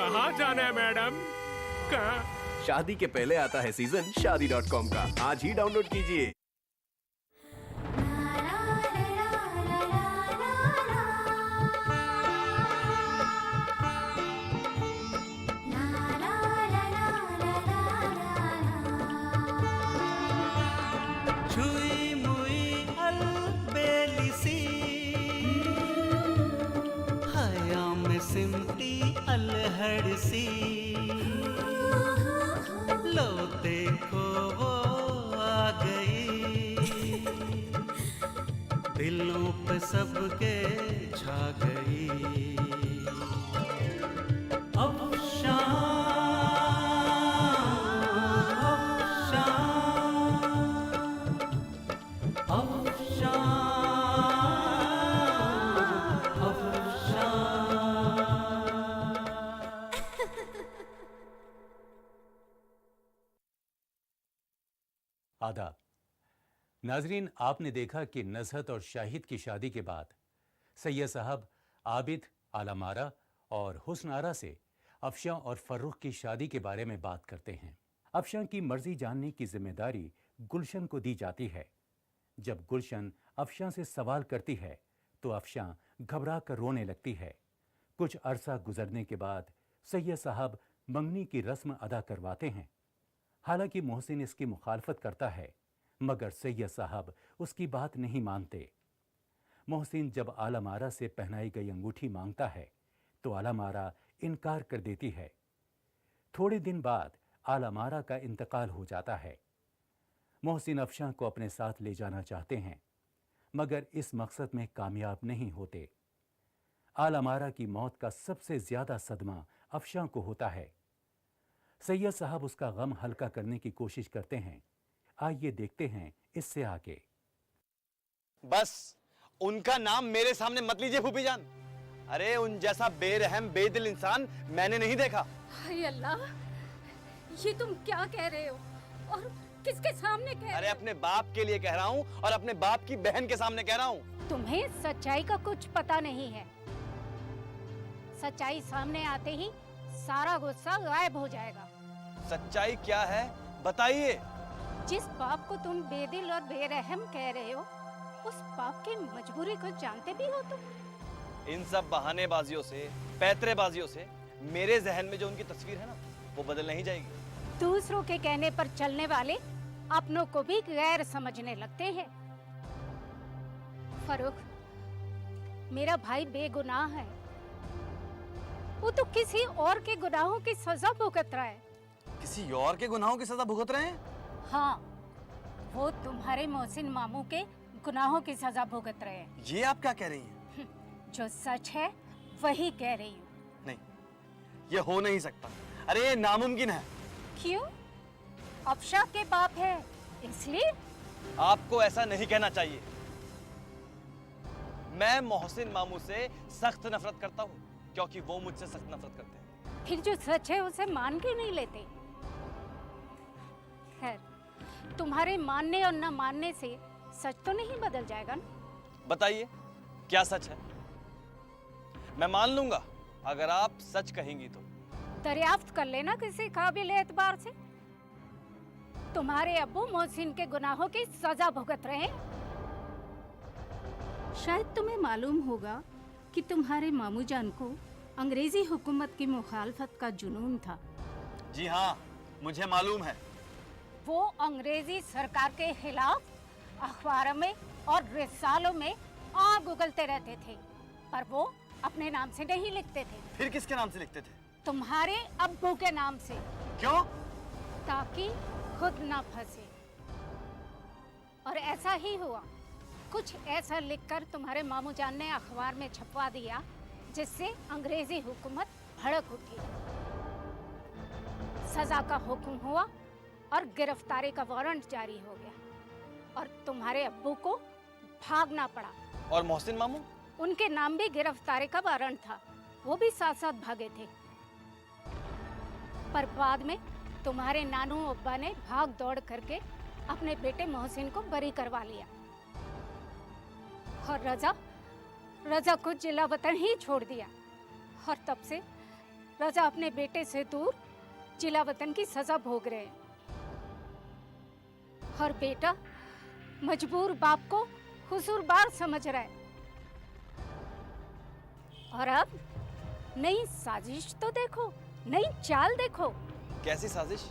कहाँ जाना है मैडम? कहाँ? शादी के पहले आता है सीजन शादी.com का। आज ही डाउनलोड कीजिए। छुई मुई अलबेलिसी हया में सिमटी अलहड़सी लो देखो वो आ गई दिलों पे सबके छा गई अब शाम आदाब नाजरीन, आपने देखा कि नज़हत और शाहिद की शादी के बाद सैयद साहब आबिद, आलमारा और हुस्न आरा से अफशां और फर्रुख की शादी के बारे में बात करते हैं। अफशां की मर्जी जानने की जिम्मेदारी गुलशन को दी जाती है। जब गुलशन अफशां से सवाल करती है तो अफशां घबरा कर रोने लगती है। कुछ अरसा गुजरने के बाद सैयद साहब मंगनी की रस्म अदा करवाते हैं। हालांकि मोहसिन इसकी मुखालफत करता है, मगर सैयद साहब उसकी बात नहीं मानते। मोहसिन जब आलमारा से पहनाई गई अंगूठी मांगता है तो आलमारा इनकार कर देती है। थोड़े दिन बाद आलमारा का इंतकाल हो जाता है। मोहसिन अफशां को अपने साथ ले जाना चाहते हैं, मगर इस मकसद में कामयाब नहीं होते। आलमारा की मौत का सबसे ज्यादा सदमा अफशां को होता है। सैयद साहब उसका गम हल्का करने की कोशिश करते हैं। आइए देखते हैं इससे आगे। बस उनका नाम मेरे सामने मत लीजिए फूफी जान। अरे उन जैसा बेरहम बेदिल इंसान मैंने नहीं देखा। हाय अल्लाह, ये तुम क्या कह रहे हो और किसके सामने कह रहे हो? अरे अपने बाप के लिए कह रहा हूँ और अपने बाप की बहन के सामने कह रहा हूँ। तुम्हें सच्चाई का कुछ पता नहीं है। सच्चाई सामने आते ही सारा गुस्सा गायब हो जाएगा। सच्चाई क्या है बताइए। जिस बाप को तुम बेदिल और बेरहम कह रहे हो, उस बाप की मजबूरी को जानते भी हो तुम? इन सब बहानेबाजियों से, पैतरेबाजियों से मेरे जहन में जो उनकी तस्वीर है ना, वो बदल नहीं जाएगी। दूसरों के कहने पर चलने वाले अपनों को भी गैर समझने लगते हैं। फरूख, मेरा भाई बेगुनाह है। वो तो किसी और के गुनाहों की सजा भुगत रहा है। किसी और के गुनाहों की सजा भुगत रहे हैं? हाँ, वो तुम्हारे मोहसिन मामू के गुनाहों की सजा भुगत रहे हैं। ये आप क्या कह रही हैं? जो सच है वही कह रही हूँ। नहीं, ये हो नहीं सकता। अरे ये नामुमकिन है। क्यों? अफशां के बाप है इसलिए? आपको ऐसा नहीं कहना चाहिए। मैं मोहसिन मामू से सख्त नफरत करता हूँ क्योंकि वो मुझसे सख्त नफरत करते हैं। फिर जो सच है उसे मान के नहीं लेते। खैर, तुम्हारे मानने और न मानने से सच तो नहीं बदल जाएगा ना? बताइए क्या सच है? मैं मान लूंगा अगर आप सच कहेंगी तो। दरियाफ्त कर लेना किसी काबिल एतबार से। तुम्हारे अब्बू मोहसिन के गुनाहों की सजा भुगत रहे हैं। शायद तुम्हें मालूम होगा कि तुम्हारे मामू जान को अंग्रेजी हुकूमत की मुखालफत का जुनून था। जी हाँ, मुझे मालूम है। वो अंग्रेजी सरकार के खिलाफ अखबारों में और रिसालों में आग उगलते रहते थे, पर वो अपने नाम से नहीं लिखते थे। फिर किसके नाम से लिखते थे? तुम्हारे अब्बू के नाम से। क्यों? ताकि खुद ना फंसे। और ऐसा ही हुआ। कुछ ऐसा लिखकर तुम्हारे मामू जान ने अखबार में छपवा दिया जिससे अंग्रेजी हुकूमत भड़क उठी। सजा का हुक्म हुआ और गिरफ्तारी का वारंट जारी हो गया और तुम्हारे अब्बू को भागना पड़ा। और मोहसिन मामू? उनके नाम भी गिरफ्तारी का वारंट था, वो भी साथ साथ भागे थे। पर बाद में तुम्हारे नानू अब्बा ने भाग दौड़ करके अपने बेटे मोहसिन को बरी करवा लिया और रजा को जिला वतन ही छोड़ दिया। और तब से रजा अपने बेटे से दूर जिला वतन की सजा भोग रहे हैं और बेटा मजबूर बाप को हुजूरबार समझ रहा है। और अब नई साजिश तो देखो, नई चाल देखो। कैसी साजिश,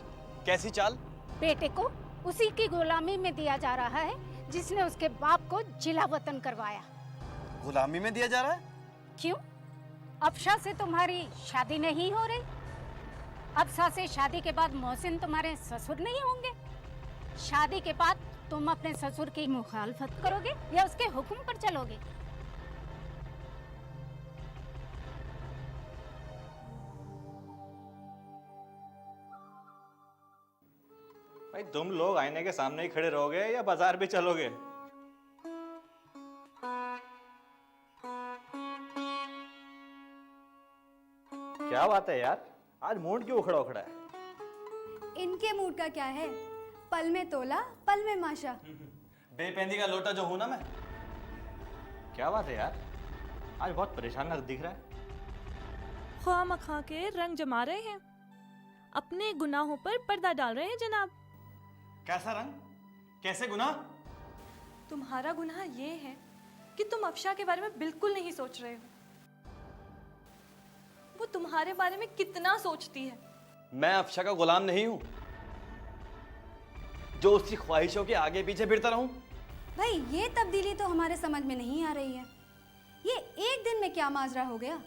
कैसी चाल? बेटे को उसी की गुलामी में दिया जा रहा है जिसने उसके बाप को जिला वतन करवाया। गुलामी में दिया जा रहा है? क्यों? अफशा से तुम्हारी शादी नहीं हो रही? अफशा से शादी के बाद मोहसिन तुम्हारे ससुर नहीं होंगे? शादी के बाद तुम अपने ससुर की मुखालफत करोगे या उसके हुक्म पर चलोगे? भाई तुम लोग आईने के सामने ही खड़े रहोगे या बाजार भी चलोगे? क्या बात है यार, आज मूड क्यों उखड़ा उखड़ा है? इनके मूड का क्या है? पल में तोला पल में माशा। बेपेंदी का लोटा जो हूं ना मैं। क्या बात है यार, आज बहुत परेशान लग दिख रहा है। ख्वाह मखा के रंग जमा रहे हैं, अपने गुनाहों पर पर्दा डाल रहे हैं जनाब। कैसा रंग, कैसे गुनाह? तुम्हारा गुनाह ये है कि तुम अफशा के बारे में बिल्कुल नहीं सोच रहे हो। वो तुम्हारे बारे में कितना सोचती है। मैं अफशा का गुलाम नहीं हूं जो उसकी ख्वाहिशों के आगे पीछे फिरता रहूं। भाई ये तब्दीली तो हमारे समझ में नहीं आ रही है। ये एक दिन में क्या माजरा हो गया?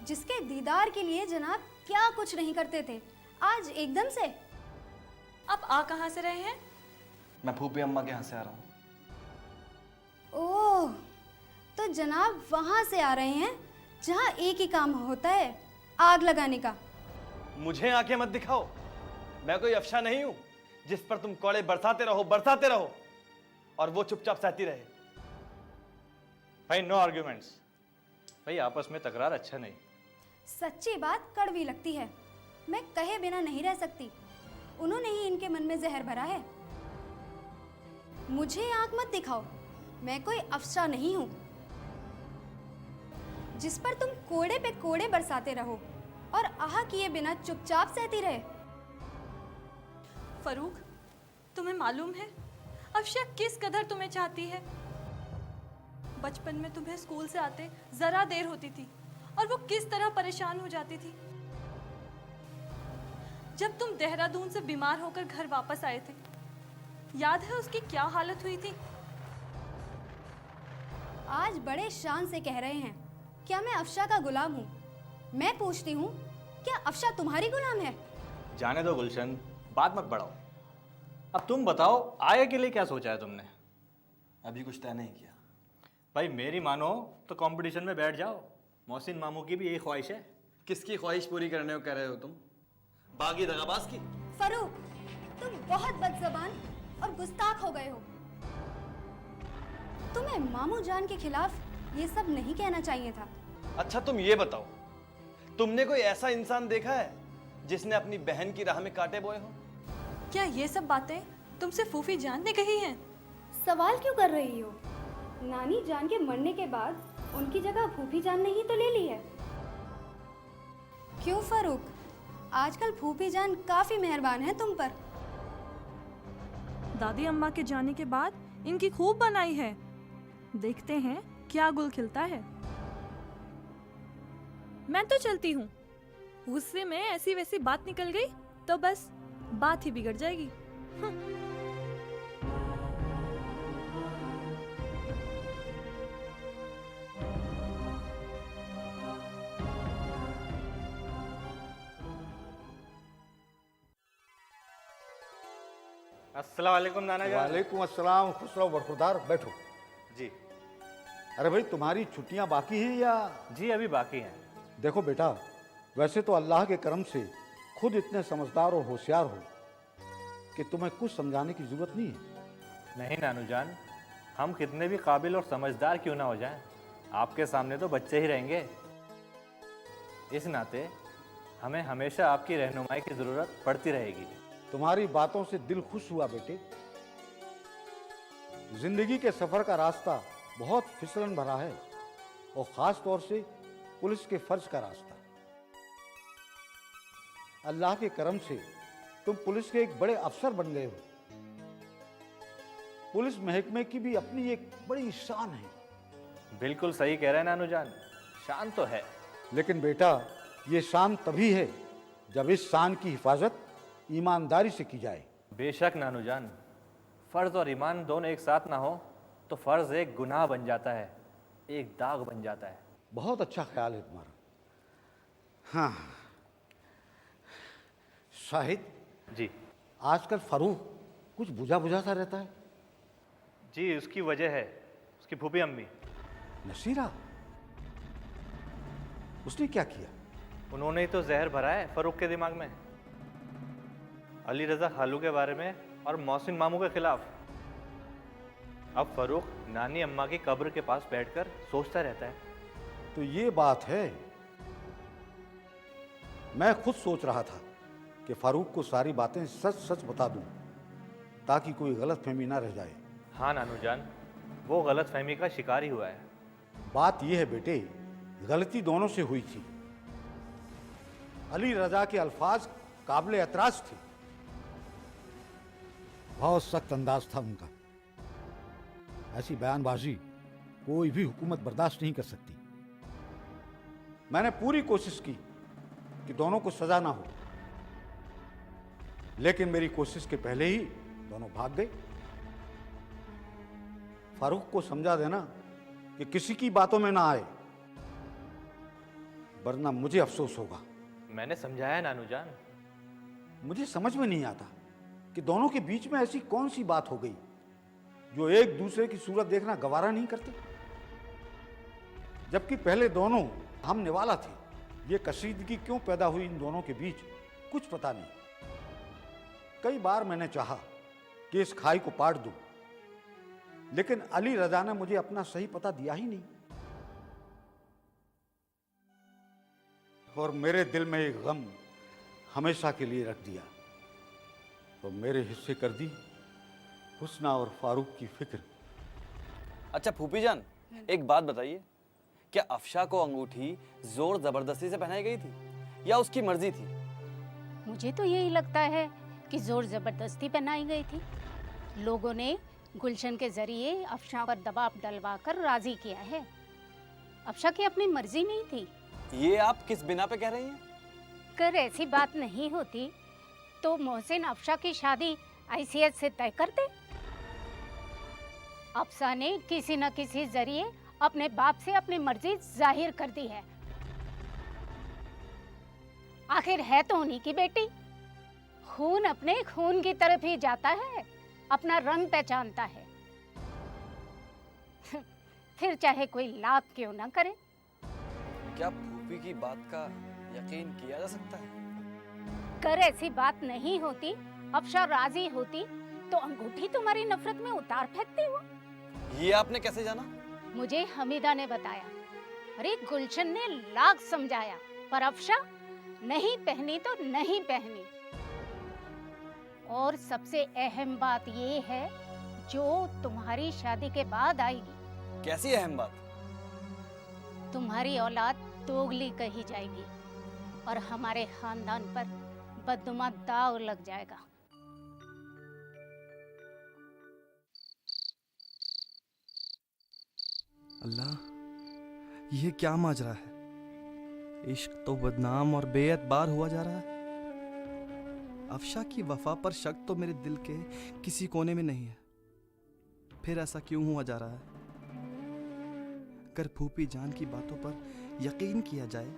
जिसके दीदार के लिए जनाब क्या कुछ नहीं करते थे, आज एकदम से। अब आ कहां से रहे हैं? मैं फूफी अम्मा के यहाँ से आ रहा हूं। ओह, तो जनाब वहां से आ रहे हैं जहां एक ही काम होता है, आग लगाने का। मुझे आंखें मत दिखाओ, मैं कोई अफशा नहीं हूं जिस पर तुम कौड़े बरसाते रहो और वो चुपचाप सहती रहे। भाई नो आर्ग्यूमेंट्स, भाई आपस में तकरार अच्छा नहीं। सच्ची बात कड़वी लगती है, मैं कहे बिना नहीं रह सकती। उन्होंने ही इनके मन में जहर भरा है। मुझे आंख मत दिखाओ, मैं कोई अफसर नहीं हूं जिस पर तुम कोड़े पे कोड़े बरसाते रहो और आह किए बिना चुपचाप सहती रहे। फरूक, तुम्हें मालूम है अफशा किस कदर तुम्हें चाहती है? बचपन में तुम्हें स्कूल से आते जरा देर होती थी और वो किस तरह परेशान हो जाती थी। जब तुम देहरादून से बीमार होकर घर वापस आए थे, याद है उसकी क्या हालत हुई थी? आज बड़े शान से कह रहे हैं क्या मैं अफशा का गुलाम हूँ? मैं पूछती हूँ, क्या अफशा तुम्हारी गुलाम है? जाने दो गुलशन, बात मत बढ़ाओ। अब तुम बताओ, आगे के लिए क्या सोचा है तुमने? अभी कुछ तय नहीं किया। भाई मेरी मानो तो कंपटीशन में बैठ जाओ, मोहसिन मामू की भी यही ख्वाहिश है। किसकी ख्वाहिश पूरी करने को कह रहे हो तुम? बागी दगाबाज की? फरूक, तुम बहुत बदज़बान और गुस्ताख हो गए हो। तुम्हें मामू जान के खिलाफ ये सब नहीं कहना चाहिए था। अच्छा तुम ये बताओ, तुमने कोई ऐसा इंसान देखा है जिसने अपनी बहन की राह में कांटे बोए हो? क्या ये सब बातें तुमसे फूफी जान ने कही हैं? सवाल क्यों कर रही हो? नानी जान के मरने के बाद उनकी जगह फूफी जान ने ही तो ले ली है। क्यों फरूक, आजकल फूफी जान काफी मेहरबान है तुम पर। दादी अम्मा के जाने के बाद इनकी खूब बनाई है, देखते हैं क्या गुल खिलता है। मैं तो चलती हूँ, गुस्से में ऐसी वैसी बात निकल गई तो बस बात ही बिगड़ जाएगी। अस्सलाम वालेकुम नाना जान। वालेकुम अस्सलाम, खुश रहो बरखुरदार, बैठो। जी अरे भाई तुम्हारी छुट्टियां बाकी हैं या? जी अभी बाकी हैं। देखो बेटा, वैसे तो अल्लाह के करम से खुद इतने समझदार और होशियार हो कि तुम्हें कुछ समझाने की जरूरत नहीं है। नहीं नानू जान, हम कितने भी काबिल और समझदार क्यों ना हो जाएं, आपके सामने तो बच्चे ही रहेंगे। इस नाते हमें हमेशा आपकी रहनुमाई की ज़रूरत पड़ती रहेगी। तुम्हारी बातों से दिल खुश हुआ बेटे। जिंदगी के सफर का रास्ता बहुत फिसलन भरा है और खास तौर से पुलिस के फर्ज का रास्ता। अल्लाह के करम से तुम पुलिस के एक बड़े अफसर बन गए हो। पुलिस महकमे की भी अपनी एक बड़ी शान है। बिल्कुल सही कह रहे हैं नानू जान, शान तो है। लेकिन बेटा, ये शान तभी है जब इस शान की हिफाजत ईमानदारी से की जाए। बेशक नानू जान, फर्ज और ईमान दोनों एक साथ ना हो तो फर्ज एक गुनाह बन जाता है, एक दाग बन जाता है। बहुत अच्छा ख्याल है तुम्हारा। हाँ शाहिद जी आजकल फरूख कुछ बुझा बुझा सा रहता है। जी, उसकी वजह है उसकी फूफी अम्मी। नसीरा, उसने क्या किया? उन्होंने ही तो जहर भरा है फरूख के दिमाग में, अली रजा खालू के बारे में और मोहसिन मामू के खिलाफ। अब फरूख नानी अम्मा की कब्र के पास बैठकर सोचता रहता है। तो ये बात है। मैं खुद सोच रहा था कि फारूक को सारी बातें सच सच बता दूं ताकि कोई गलतफहमी ना रह जाए। हाँ नानू जान, वो गलतफहमी का शिकार ही हुआ है। बात यह है बेटे, गलती दोनों से हुई थी। अली रजा के अल्फाज काबिल एतराज थे, बहुत सख्त अंदाज था उनका। ऐसी बयानबाजी कोई भी हुकूमत बर्दाश्त नहीं कर सकती। मैंने पूरी कोशिश की कि दोनों को सजा ना हो, लेकिन मेरी कोशिश के पहले ही दोनों भाग गए। फारूक को समझा देना कि किसी की बातों में ना आए, वरना मुझे अफसोस होगा। मैंने समझाया नानू जान। मुझे समझ में नहीं आता कि दोनों के बीच में ऐसी कौन सी बात हो गई जो एक दूसरे की सूरत देखना गवारा नहीं करते, जबकि पहले दोनों हम निवाला थे। ये कशीदगी क्यों पैदा हुई इन दोनों के बीच, कुछ पता नहीं। कई बार मैंने चाहा कि इस खाई को पाट दूं, लेकिन अली रजा ने मुझे अपना सही पता दिया ही नहीं। और मेरे दिल में एक गम हमेशा के लिए रख दिया। तो मेरे हिस्से कर दी हुस्ना और फारूक की फिक्र। अच्छा फूफी जान, एक बात बताइए, क्या अफशा को अंगूठी जोर जबरदस्ती से पहनाई गई थी या उसकी मर्जी थी? मुझे तो यही लगता है कि जोर जबरदस्ती पहनाई गई थी। लोगों ने गुलशन के जरिए अफशा पर दबाव डलवाकर राजी किया है। अफशा की अपनी मर्जी नहीं थी। ये आप किस बिना पे कह रही हैं? कर ऐसी बात नहीं होती तो मोहसिन अफशा की शादी आईसीएस से तय करते। अफशा ने किसी न किसी जरिए अपने बाप से अपनी मर्जी जाहिर कर दी है। आखिर है तो उन्हीं की बेटी। खून अपने खून की तरफ ही जाता है, अपना रंग पहचानता है। फिर चाहे कोई लाभ क्यों ना करे। क्या फूफी की बात का यकीन किया जा सकता है? कर ऐसी बात नहीं होती, अफशा राजी होती तो अंगूठी तुम्हारी नफरत में उतार फेंकती वो। ये आपने कैसे जाना? मुझे हमीदा ने बताया। अरे गुलशन ने लाख समझाया, पर अफशा नहीं पहनी तो नहीं पहनी। और सबसे अहम बात ये है जो तुम्हारी शादी के बाद आएगी। कैसी अहम बात? तुम्हारी औलाद दोगली कही जाएगी और हमारे खानदान पर बददुमा दाग लग जाएगा। अल्लाह, यह क्या माजरा है? इश्क तो बदनाम और बेअतबार हुआ जा रहा है। अफशा की वफा पर शक तो मेरे दिल के किसी कोने में नहीं है, फिर ऐसा क्यों हुआ जा रहा है? कर फूफी जान की बातों पर यकीन किया जाए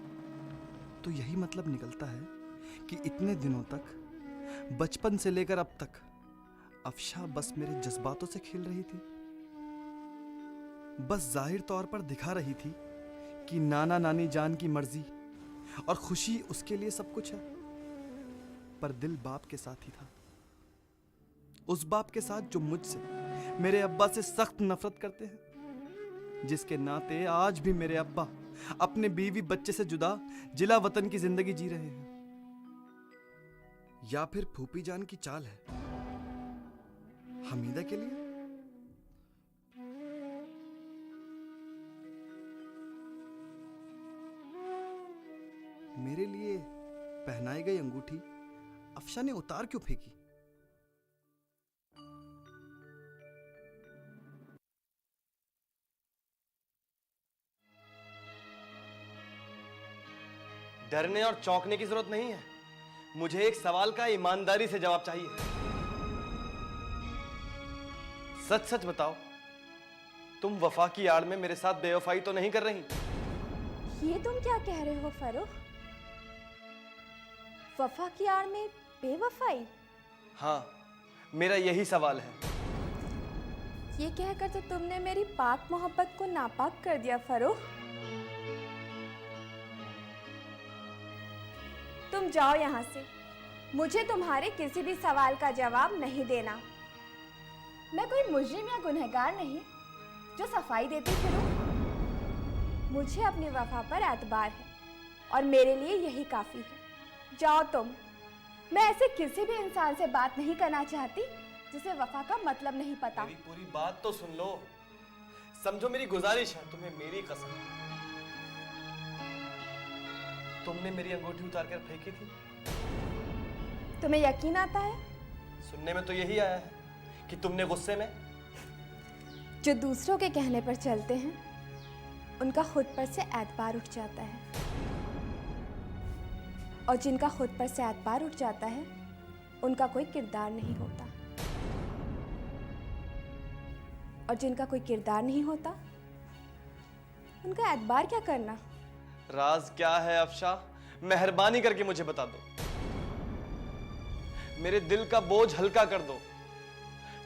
तो यही मतलब निकलता है कि इतने दिनों तक, बचपन से लेकर अब तक, अफशा बस मेरे जज्बातों से खेल रही थी। बस जाहिर तौर पर दिखा रही थी कि नाना नानी जान की मर्जी और खुशी उसके लिए सब कुछ है, पर दिल बाप के साथ ही था। उस बाप के साथ जो मुझसे, मेरे अब्बा से सख्त नफरत करते हैं, जिसके नाते आज भी मेरे अब्बा अपने बीवी बच्चे से जुदा जिला वतन की जिंदगी जी रहे हैं। या फिर फूफी जान की चाल है हमीदा के लिए? मेरे लिए पहनाई गई अंगूठी अफशा ने उतार क्यों फेंकी? डरने और चौंकने की जरूरत नहीं है। मुझे एक सवाल का ईमानदारी से जवाब चाहिए। सच सच बताओ, तुम वफा की आड़ में मेरे साथ बेवफाई तो नहीं कर रही? ये तुम क्या कह रहे हो फरूख? वफा की आड़ में बेवफाई? हाँ, मेरा यही सवाल है। ये कहकर तो तुमने मेरी पाक मोहब्बत को नापाक कर दिया फरूख। तुम जाओ यहाँ से। मुझे तुम्हारे किसी भी सवाल का जवाब नहीं देना। मैं कोई मुजरिम या गुनहगार नहीं जो सफाई देती फिरूं। मुझे अपनी वफा पर एतबार है और मेरे लिए यही काफी है। जाओ तुम। मैं ऐसे किसी भी इंसान से बात नहीं करना चाहती जिसे वफा का मतलब नहीं पता। मेरी पूरी बात तो सुन लो। समझो मेरी गुजारिश है, तुम्हें मेरी कसम। तुमने मेरी अंगूठी उतार कर फेंकी थी। तुम्हें यकीन आता है? सुनने में तो यही आया है कि तुमने गुस्से में। जो दूसरों के कहने पर चलते हैं उनका खुद पर से एतबार उठ जाता है, और जिनका खुद पर से एतबार उठ जाता है उनका कोई किरदार नहीं होता, और जिनका कोई किरदार नहीं होता उनका एतबार क्या करना। राज क्या है अफशा? मेहरबानी करके मुझे बता दो। मेरे दिल का बोझ हल्का कर दो।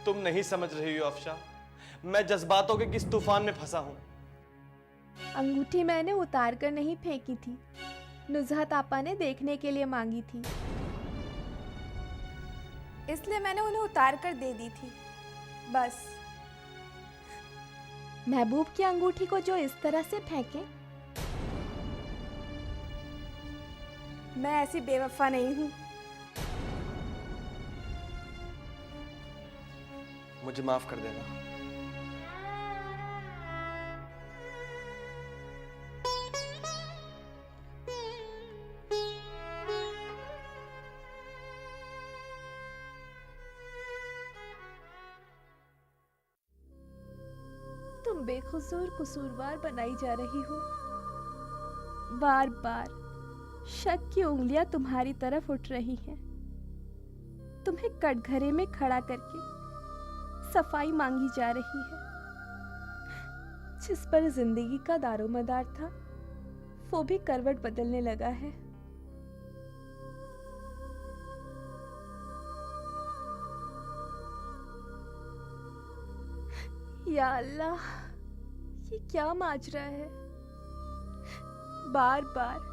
तुम नहीं समझ रही हो अफशा, मैं जज्बातों के किस तूफान में फंसा हूं। अंगूठी मैंने उतार कर नहीं फेंकी थी, नुज़हत आपा ने देखने के लिए मांगी थी, इसलिए मैंने उन्हें उतार कर दे दी थी। बस। महबूब की अंगूठी को जो इस तरह से फेंके, मैं ऐसी बेवफा नहीं हूं। मुझे माफ कर देना। तुम बेकसूर कसूरवार बनाई जा रही हो। बार बार शक की उंगलियां तुम्हारी तरफ उठ रही हैं। तुम्हें कटघरे में खड़ा करके सफाई मांगी जा रही है। जिस पर जिंदगी का दारोमदार था वो भी करवट बदलने लगा है। या अल्लाह, ये क्या माजरा है। बार बार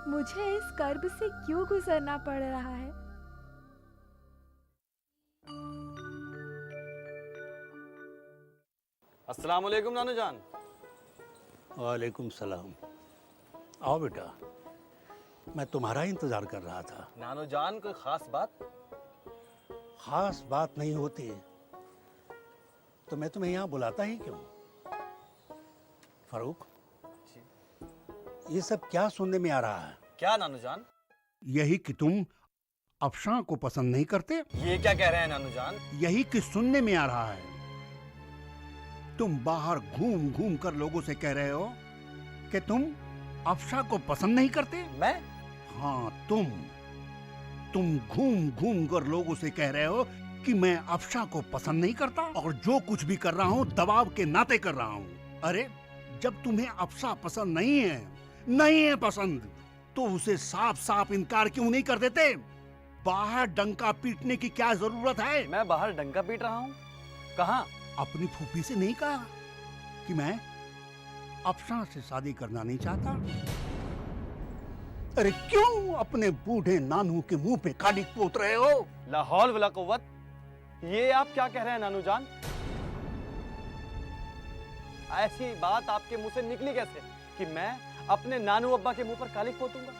मुझे इस कर्ब से क्यों गुजरना पड़ रहा है। अस्सलाम वालेकुम नानू जान। वालेकुम सलाम। आओ बेटा, मैं तुम्हारा इंतजार कर रहा था। नानू जान, कोई खास बात? खास बात नहीं होती तो मैं तुम्हें यहाँ बुलाता ही क्यों? फारूक, ये सब क्या सुनने में आ रहा है? क्या नानू जान? यही कि तुम अफशा को पसंद नहीं करते। ये क्या कह रहे हैं नानू जान? यही कि सुनने में आ रहा है। तुम बाहर घूम घूम कर लोगों से कह रहे हो कि तुम अफशा को पसंद नहीं करते। मैं? हाँ, तुम घूम घूम कर लोगों से कह रहे हो कि मैं अफशा को पसंद नहीं करता, और जो कुछ भी कर रहा हूँ दबाव के नाते कर रहा हूँ। अरे, जब तुम्हें अफशा पसंद नहीं है पसंद, तो उसे साफ साफ इनकार क्यों नहीं कर देते? बाहर डंका पीटने की क्या जरूरत है? मैं बाहर डंका पीट रहा हूँ? कहाँ? अपनी फूफी से नहीं कहा कि मैं अफशा से शादी करना नहीं चाहता? अरे क्यों अपने बूढ़े नानू के मुंह पे कालिक पोत रहे हो? ला हौल वला कुव्वत। ये आप क्या कह रहे हैं नानू जान? ऐसी बात आपके मुंह से निकली कैसे कि मैं अपने नानू अब्बा के मुंह पर कालिक पोतूंगा?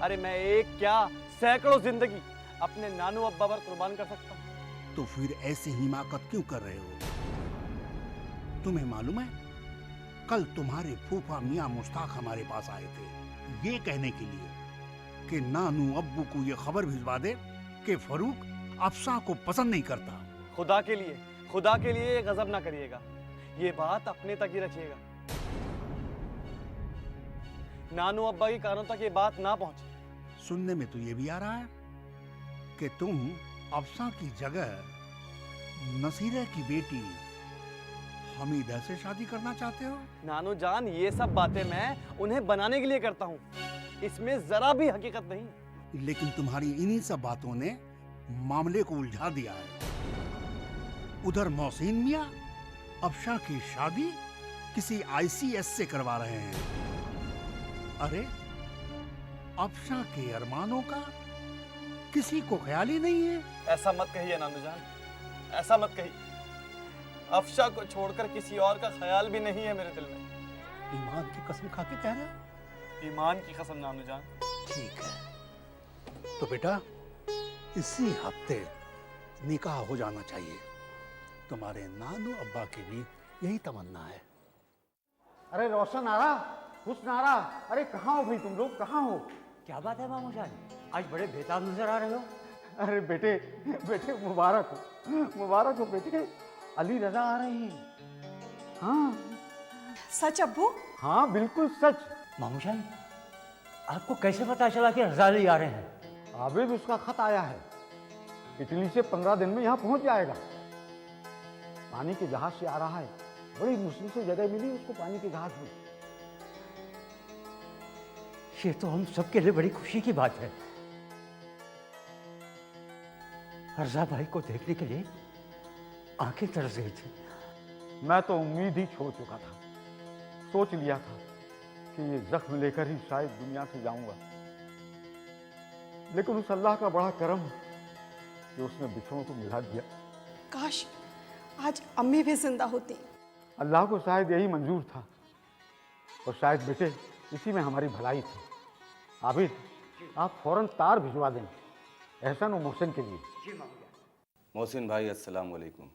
अरे मैं एक क्या सैकड़ों जिंदगी अपने नानू अब्बा पर कुर्बान कर सकता हूं। तो फिर ऐसी हिमाकत क्यों कर रहे हो? तुम्हें मालूम है कल तुम्हारे फूफा मियाँ मुश्ताक हमारे पास आए थे, ये कहने के लिए कि नानू अब्बू को ये खबर भिजवा दे कि फरूक अफसा को पसंद नहीं करता। खुदा के लिए ये गजब ना करिएगा, ये बात अपने तक ही रखिएगा। नानू अब्बा के कानों तक ये बात ना पहुंचे। सुनने में तो ये भी आ रहा है कि तुम अफसा की जगह नसीरा की बेटी हमीदा से शादी करना चाहते हो। नानू जान, ये सब बातें मैं उन्हें बनाने के लिए करता हूँ, इसमें जरा भी हकीकत नहीं। लेकिन तुम्हारी इन्हीं सब बातों ने मामले को उलझा दिया है। उधर मोहसिन मियाँ अफशा की शादी किसी ICS से करवा रहे हैं। अरे अफशा के अरमानों का किसी को ख्याल ही नहीं है। ऐसा मत कहिए नानू जान, ऐसा मत कहिए। अफशा को छोड़कर किसी और का ख्याल भी नहीं है मेरे दिल में। ईमान की कसम खा के कह रहे हो? ईमान की कसम नानू जान। ठीक है, तो बेटा इसी हफ्ते निकाह हो जाना चाहिए। तुम्हारे नानू अब्बा की भी यही तमन्ना है। अरे रोशन आरा, हुस्न आरा, अरे कहाँ हो भाई तुम लोग, कहाँ हो? क्या बात है मामू जान, आज बड़े बेताब नजर आ रहे हो। अरे बेटे बेटे मुबारक हो बेटे, अली रजा आ रही है। हाँ सच अब्बू? हाँ बिल्कुल सच। मामू जान, आपको कैसे पता चला कि रजा अली आ रहे हैं? आबिद, उसका खत आया है, इटली से 15 दिन में यहाँ पहुंच जाएगा। पानी के जहाज से आ रहा है, बड़ी मुश्किल से जगह मिली उसको पानी के जहाज में। ये तो हम सबके लिए बड़ी खुशी की बात है। रजा भाई को देखने के लिए आंखें तरस गई थी। मैं तो उम्मीद ही छोड़ चुका था, सोच लिया था कि ये जख्म लेकर ही शायद दुनिया से जाऊंगा, लेकिन उस अल्लाह का बड़ा करम कि उसने बिछड़ों को मिला दिया। काश आज अम्मी भी जिंदा होती। अल्लाह को शायद यही मंजूर था, और शायद बेटे इसी में हमारी भलाई थी। आबिद, आप फौरन तार भिजवा दें एहसन और मोहसिन के लिए। मोहसिन भाई, अस्सलाम वालेकुम।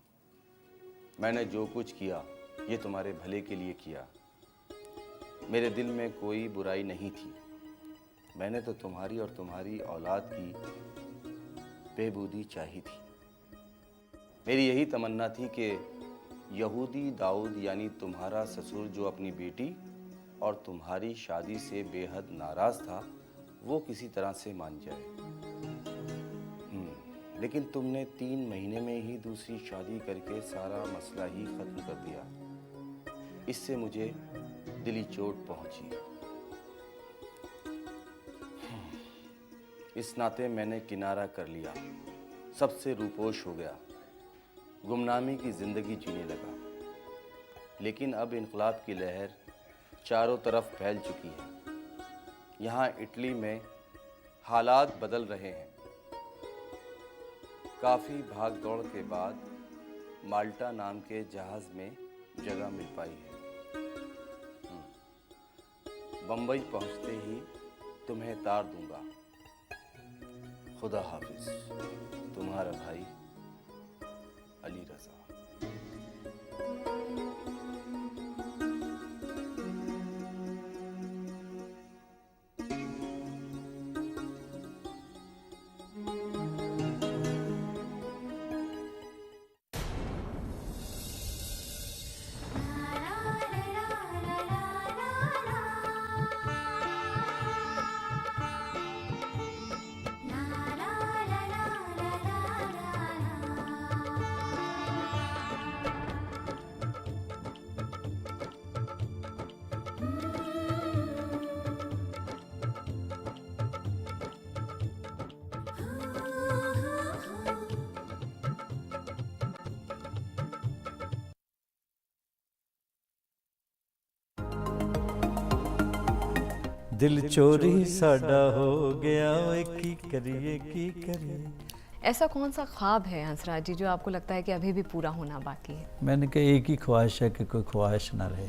मैंने जो कुछ किया ये तुम्हारे भले के लिए किया। मेरे दिल में कोई बुराई नहीं थी। मैंने तो तुम्हारी और तुम्हारी औलाद की बेबूदी चाही थी। मेरी यही तमन्ना थी कि यहूदी दाऊद यानी तुम्हारा ससुर जो अपनी बेटी और तुम्हारी शादी से बेहद नाराज़ था, वो किसी तरह से मान जाए। लेकिन तुमने 3 महीने में ही दूसरी शादी करके सारा मसला ही ख़त्म कर दिया। इससे मुझे दिली चोट पहुंची। इस नाते मैंने किनारा कर लिया, सबसे रूपोश हो गया, गुमनामी की ज़िंदगी जीने लगा। लेकिन अब इनकलाब की लहर चारों तरफ फैल चुकी है। यहाँ इटली में हालात बदल रहे हैं। काफ़ी भाग दौड़ के बाद माल्टा नाम के जहाज़ में जगह मिल पाई है। बम्बई पहुँचते ही तुम्हें तार दूंगा। खुदा हाफिज, तुम्हारा भाई अली रजा। दिल चोरी साडा हो गया, की करिए। ऐसा कौन सा ख्वाब है हंसराज जी जो आपको लगता है कि अभी भी पूरा होना बाकी है? मैंने कहा एक ही ख्वाहिश है कि कोई ख्वाहिश ना रहे।